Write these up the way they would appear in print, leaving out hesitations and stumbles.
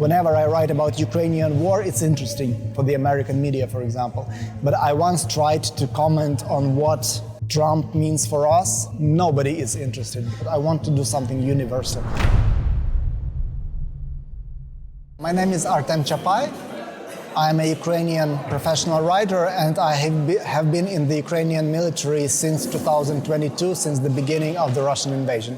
whenever I write about Ukrainian war, it's interesting for the American media, for example. But I once tried to comment on what Trump means for us. Nobody is interested. But I want to do something universal. My name is Artem Chapeye. I'm a Ukrainian professional writer, and I have been in the Ukrainian military since 2022, since the beginning of the Russian invasion.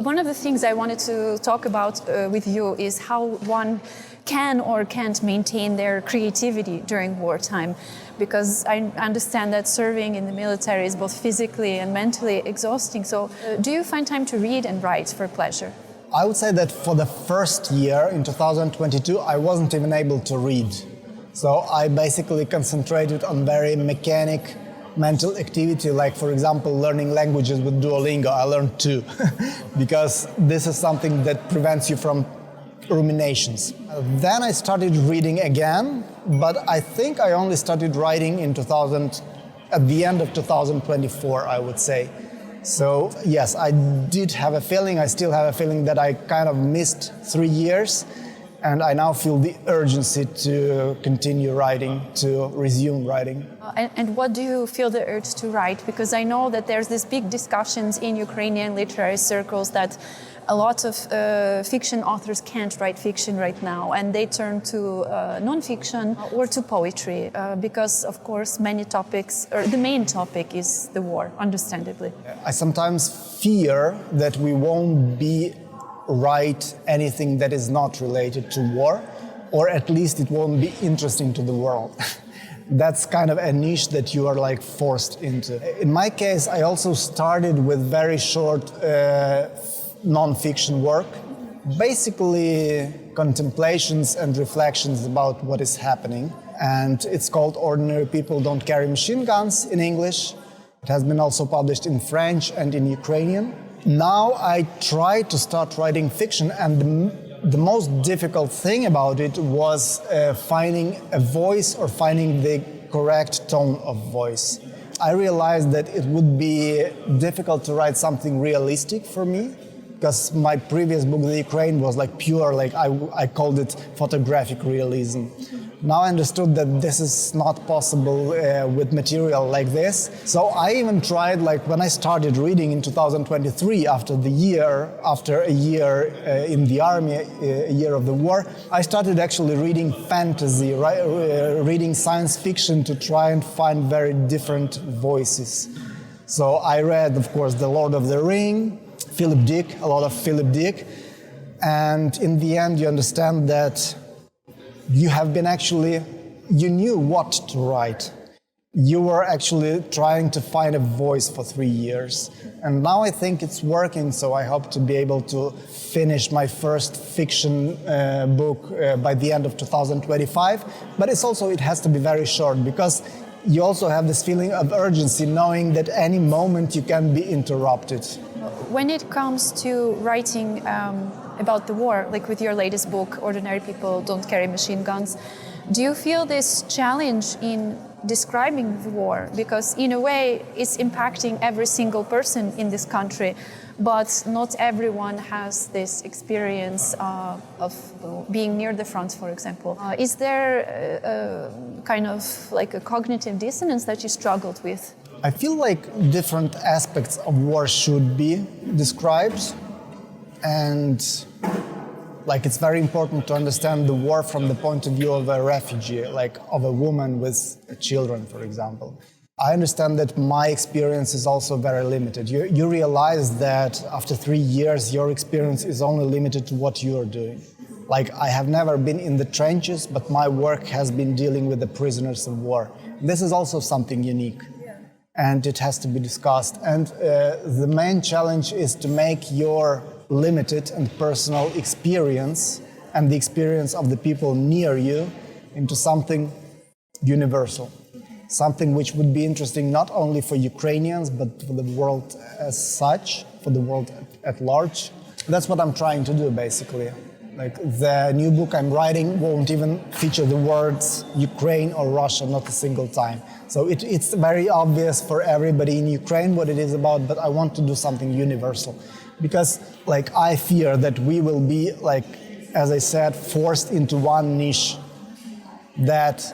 One of the things I wanted to talk about with you is how one can or can't maintain their creativity during wartime, because I understand that serving in the military is both physically and mentally exhausting. So do you find time to read and write for pleasure? I would say that for the first year, in 2022, I wasn't even able to read. So I basically concentrated on very mechanic mental activity, like, for example, learning languages with Duolingo. I learned 2, because this is something that prevents you from ruminations. Then I started reading again, but I think I only started writing at the end of 2024, I would say. So yes, I did have a feeling, I still have a feeling that I kind of missed 3 years, and I now feel the urgency to continue writing, to resume writing. And what do you feel the urge to write? Because I know that there's this big discussions in Ukrainian literary circles that a lot of fiction authors can't write fiction right now, and they turn to non-fiction or to poetry because, of course, many topics, or the main topic is the war, understandably. I sometimes fear that we won't write anything that is not related to war, or at least it won't be interesting to the world. That's kind of a niche that you are like forced into. In my case, I also started with very short non-fiction work, basically contemplations and reflections about what is happening. And it's called Ordinary People Don't Carry Machine Guns in English. It has been also published in French and in Ukrainian. Now I try to start writing fiction, and the most difficult thing about it was finding a voice or finding the correct tone of voice. I realized that it would be difficult to write something realistic for me, because my previous book, The Ukraine, was like pure, like I called it photographic realism. Now I understood that this is not possible with material like this. So I even tried, like when I started reading in 2023, after a year in the army, a year of the war, I started actually reading fantasy, reading science fiction to try and find very different voices. So I read, of course, The Lord of the Ring, Philip Dick, a lot of Philip Dick, and in the end you understand that you knew what to write. You were actually trying to find a voice for 3 years. And now I think it's working, so I hope to be able to finish my first fiction book by the end of 2025. But it has to be very short, because you also have this feeling of urgency, knowing that any moment you can be interrupted. When it comes to writing about the war, like with your latest book, Ordinary People Don't Carry Machine Guns, do you feel this challenge in describing the war? Because in a way, it's impacting every single person in this country, but not everyone has this experience of being near the front, for example. Is there kind of like a cognitive dissonance that you struggled with? I feel like different aspects of war should be described, and like it's very important to understand the war from the point of view of a refugee, like of a woman with children, for example. I understand that my experience is also very limited. You realize that after 3 years, your experience is only limited to what you are doing. Like, I have never been in the trenches, but my work has been dealing with the prisoners of war. This is also something unique. And it has to be discussed. And the main challenge is to make your limited and personal experience and the experience of the people near you into something universal. Something which would be interesting not only for Ukrainians, but for the world as such, for the world at large. That's what I'm trying to do, basically. Like, the new book I'm writing won't even feature the words Ukraine or Russia, not a single time. So it's very obvious for everybody in Ukraine what it is about, but I want to do something universal. Because, like, I fear that we will be, like, as I said, forced into one niche. That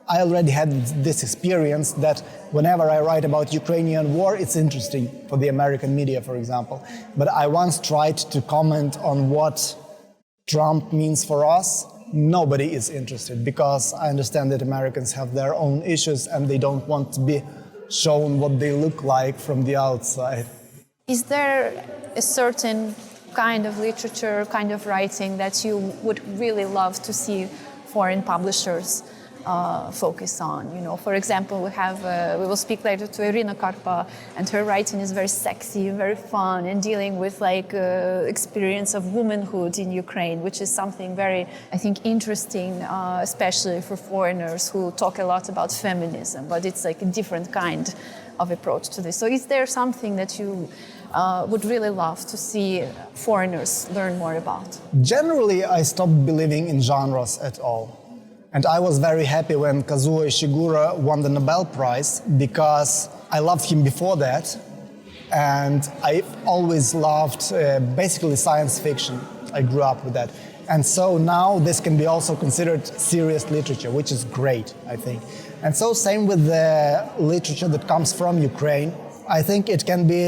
I already had this experience that whenever I write about Ukrainian war, it's interesting for the American media, for example. But I once tried to comment on what Trump means for us. Nobody is interested because I understand that Americans have their own issues and they don't want to be shown what they look like from the outside. Is there a certain kind of literature, kind of writing that you would really love to see foreign publishers focus on? You know, for example, we will speak later to Irina Karpa, and her writing is very sexy, very fun, and dealing with experience of womanhood in Ukraine, which is something very, I think, interesting, especially for foreigners who talk a lot about feminism, but it's like a different kind of approach to this. So is there something that you would really love to see foreigners learn more about? Generally, I stopped believing in genres at all. And I was very happy when Kazuo Ishiguro won the Nobel Prize because I loved him before that. And I always loved basically science fiction. I grew up with that. And so now this can be also considered serious literature, which is great, I think. And so same with the literature that comes from Ukraine. I think it can be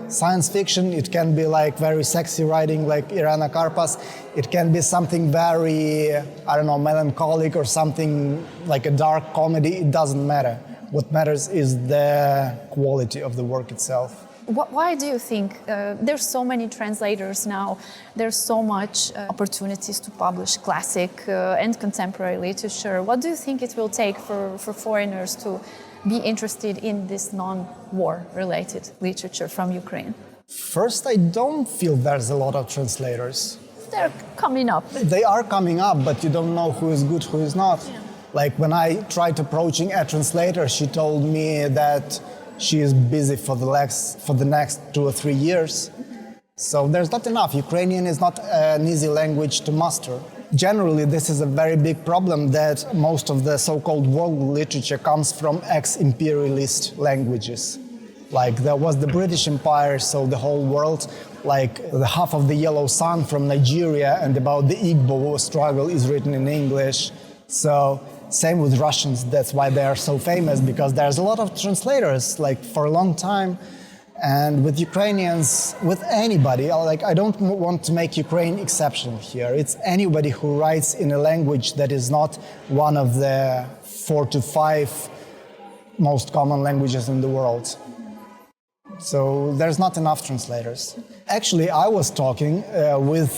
science fiction, it can be like very sexy writing like Irina Karpa's, it can be something very, I don't know, melancholic or something like a dark comedy, it doesn't matter. What matters is the quality of the work itself. Why do you think there's so many translators now, there's so much opportunities to publish classic and contemporary literature? What do you think it will take for foreigners to be interested in this non-war related literature from Ukraine? First, I don't feel there's a lot of translators. They're coming up. They are coming up, but you don't know who is good, who is not. Yeah. Like when I tried approaching a translator, she told me that she is busy for the next 2 or 3 years. So there's not enough. Ukrainian is not an easy language to master. Generally, this is a very big problem that most of the so-called world literature comes from ex-imperialist languages. Like there was the British Empire, so the whole world, like the half of the Yellow Sun from Nigeria and about the Igbo struggle is written in English. So same with Russians, that's why they are so famous, because there's a lot of translators, like for a long time. And with Ukrainians, with anybody, like I don't want to make Ukraine exceptional here. It's anybody who writes in a language that is not one of the 4 to 5 most common languages in the world. So there's not enough translators. Actually, I was talking with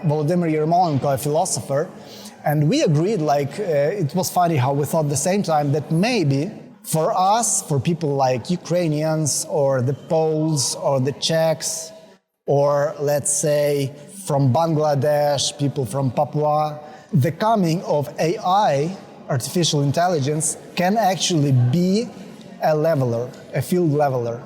Volodymyr Yermolenko, a philosopher, and we agreed, it was funny how we thought at the same time that maybe for us, for people like Ukrainians or the Poles or the Czechs, or let's say from Bangladesh, people from Papua, the coming of AI, artificial intelligence, can actually be a leveler, a field leveler.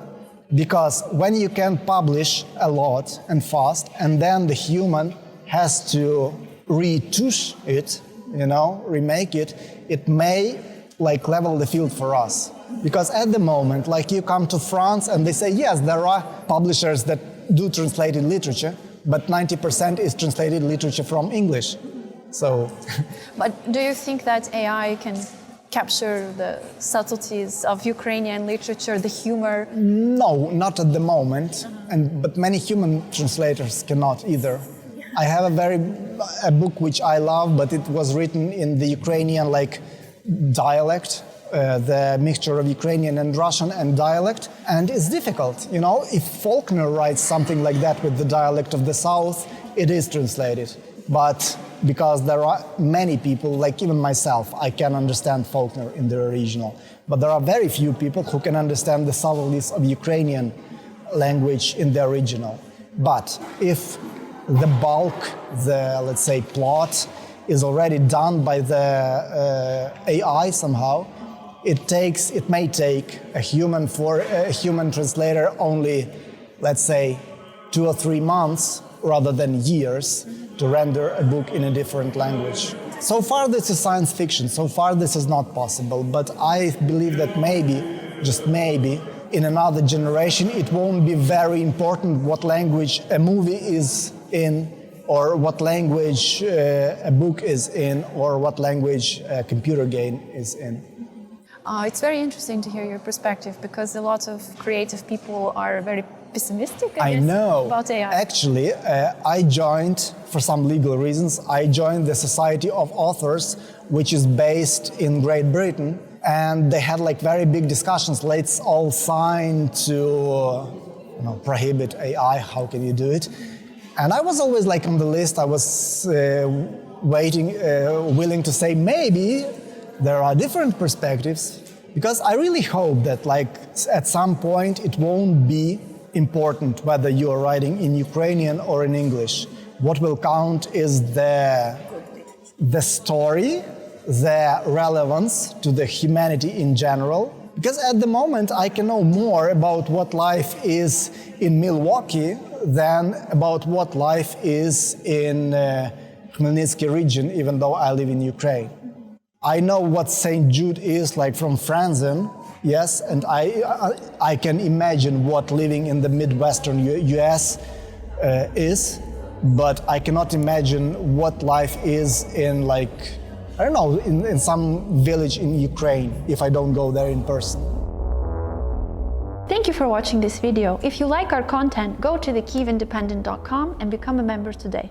Because when you can publish a lot and fast, and then the human has to retouch it, remake it, it may level the field for us. Because at the moment, you come to France and they say, yes, there are publishers that do translated literature, but 90% is translated literature from English. So. But do you think that AI can capture the subtleties of Ukrainian literature, the humor? No, not at the moment. But many human translators cannot either. I have a book which I love, but it was written in the Ukrainian dialect, the mixture of Ukrainian and Russian and dialect, and it's difficult. If Faulkner writes something like that with the dialect of the South, it is translated. But because there are many people, like even myself, I can understand Faulkner in the original, but there are very few people who can understand the subtleties of Ukrainian language in the original. But if the bulk, let's say, plot is already done by the AI somehow, it may take a human translator only, let's say, 2 or 3 months rather than years to render a book in a different language. So far this is science fiction, so far this is not possible, but I believe that maybe, just maybe, in another generation it won't be very important what language a movie is in or what language a book is in, or what language a computer game is in. It's very interesting to hear your perspective because a lot of creative people are very pessimistic, I guess, know. about AI. Actually, I joined, for some legal reasons, I joined the Society of Authors, which is based in Great Britain, and they had like very big discussions. Let's all sign to prohibit AI. How can you do it? And I was always like on the list. I was willing to say maybe there are different perspectives, because I really hope that like at some point it won't be important whether you are writing in Ukrainian or in English. What will count is the story, the relevance to the humanity in general. Because at the moment I can know more about what life is in Milwaukee than about what life is in Khmelnytsky region, even though I live in Ukraine. I know what St. Jude is like from Franzen, yes, and I can imagine what living in the Midwestern US is, but I cannot imagine what life is in like, I don't know, in some village in Ukraine if I don't go there in person. Thank you for watching this video. If you like our content, go to thekyivindependent.com and become a member today.